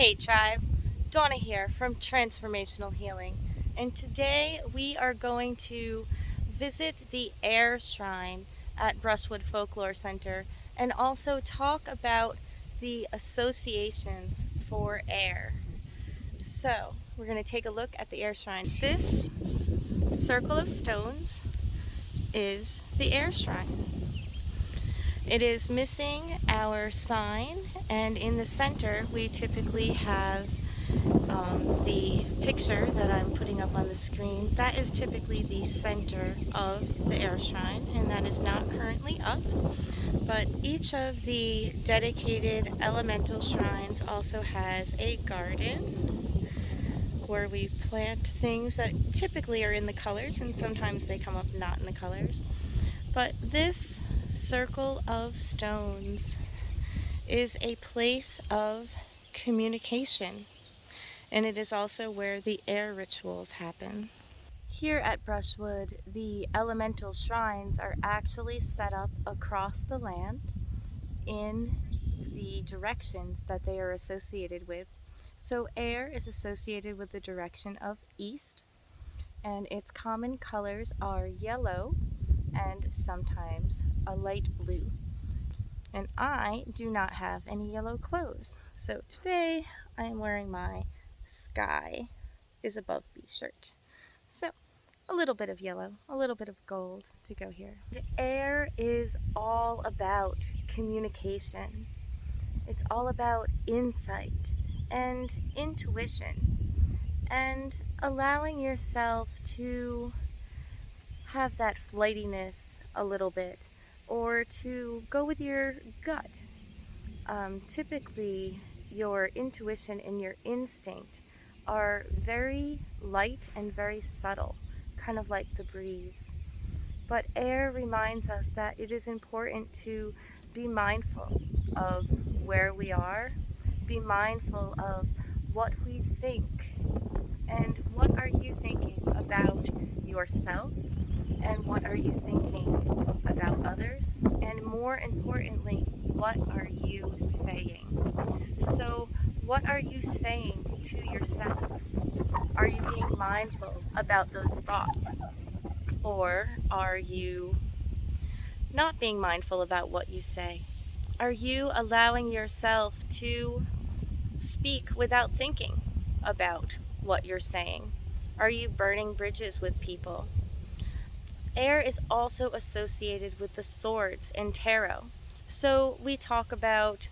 Hey tribe, Dawna here from Transformational Healing, and today we are going to visit the Air Shrine at Brushwood Folklore Center and also talk about the associations for air. So we're going to take a look at the Air Shrine. This circle of stones is the Air Shrine. It is missing our sign, and in the center we typically have the picture that I'm putting up on the screen. That is typically the center of the Air Shrine, and that is not currently up. But each of the dedicated elemental shrines also has a garden where we plant things that typically are in the colors, and sometimes they come up not in the colors. But this circle of stones is a place of communication, and it is also where the air rituals happen. Here at Brushwood, the elemental shrines are actually set up across the land in the directions that they are associated with. So air is associated with the direction of east, and its common colors are yellow and sometimes a light blue. And I do not have any yellow clothes, so today I am wearing my sky is above me shirt. So a little bit of yellow, a little bit of gold to go here. The air is all about communication. It's all about insight and intuition and allowing yourself to have that flightiness a little bit, or to go with your gut. Typically, your intuition and your instinct are very light and very subtle, kind of like the breeze. But air reminds us that it is important to be mindful of where we are, be mindful of what we think, and what are you thinking about yourself, and what are you thinking about others, and more importantly, what are you saying? So what are you saying to yourself? Are you being mindful about those thoughts, or are you not being mindful about what you say? Are you allowing yourself to speak without thinking about what you're saying? Are you burning bridges with people? Air is also associated with the swords in tarot. So we talk about,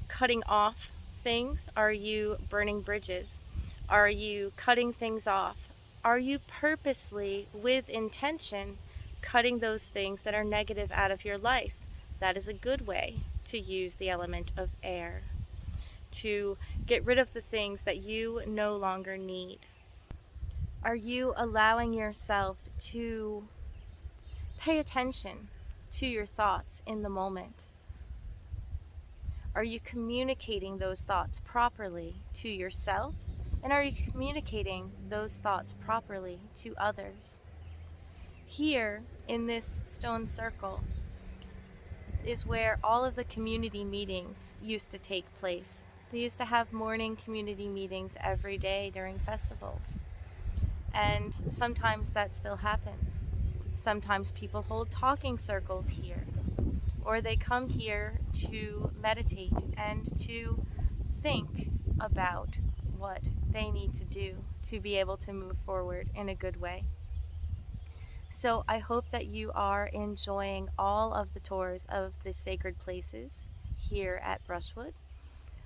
cutting off things. Are you burning bridges? Are you cutting things off? Are you purposely, with intention, cutting those things that are negative out of your life? That is a good way to use the element of air, to get rid of the things that you no longer need. Are you allowing yourself to pay attention to your thoughts in the moment? Are you communicating those thoughts properly to yourself? And are you communicating those thoughts properly to others? Here in this stone circle is where all of the community meetings used to take place. They used to have morning community meetings every day during festivals. And sometimes that still happens. Sometimes people hold talking circles here, or they come here to meditate and to think about what they need to do to be able to move forward in a good way. So I hope that you are enjoying all of the tours of the sacred places here at Brushwood.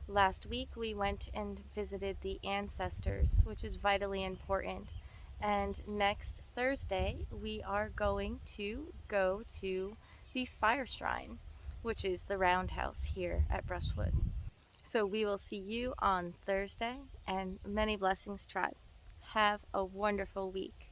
Last week we went and visited the ancestors, which is vitally important. And next Thursday, we are going to go to the Fire Shrine, which is the roundhouse here at Brushwood. So we will see you on Thursday, and many blessings, tribe. Have a wonderful week.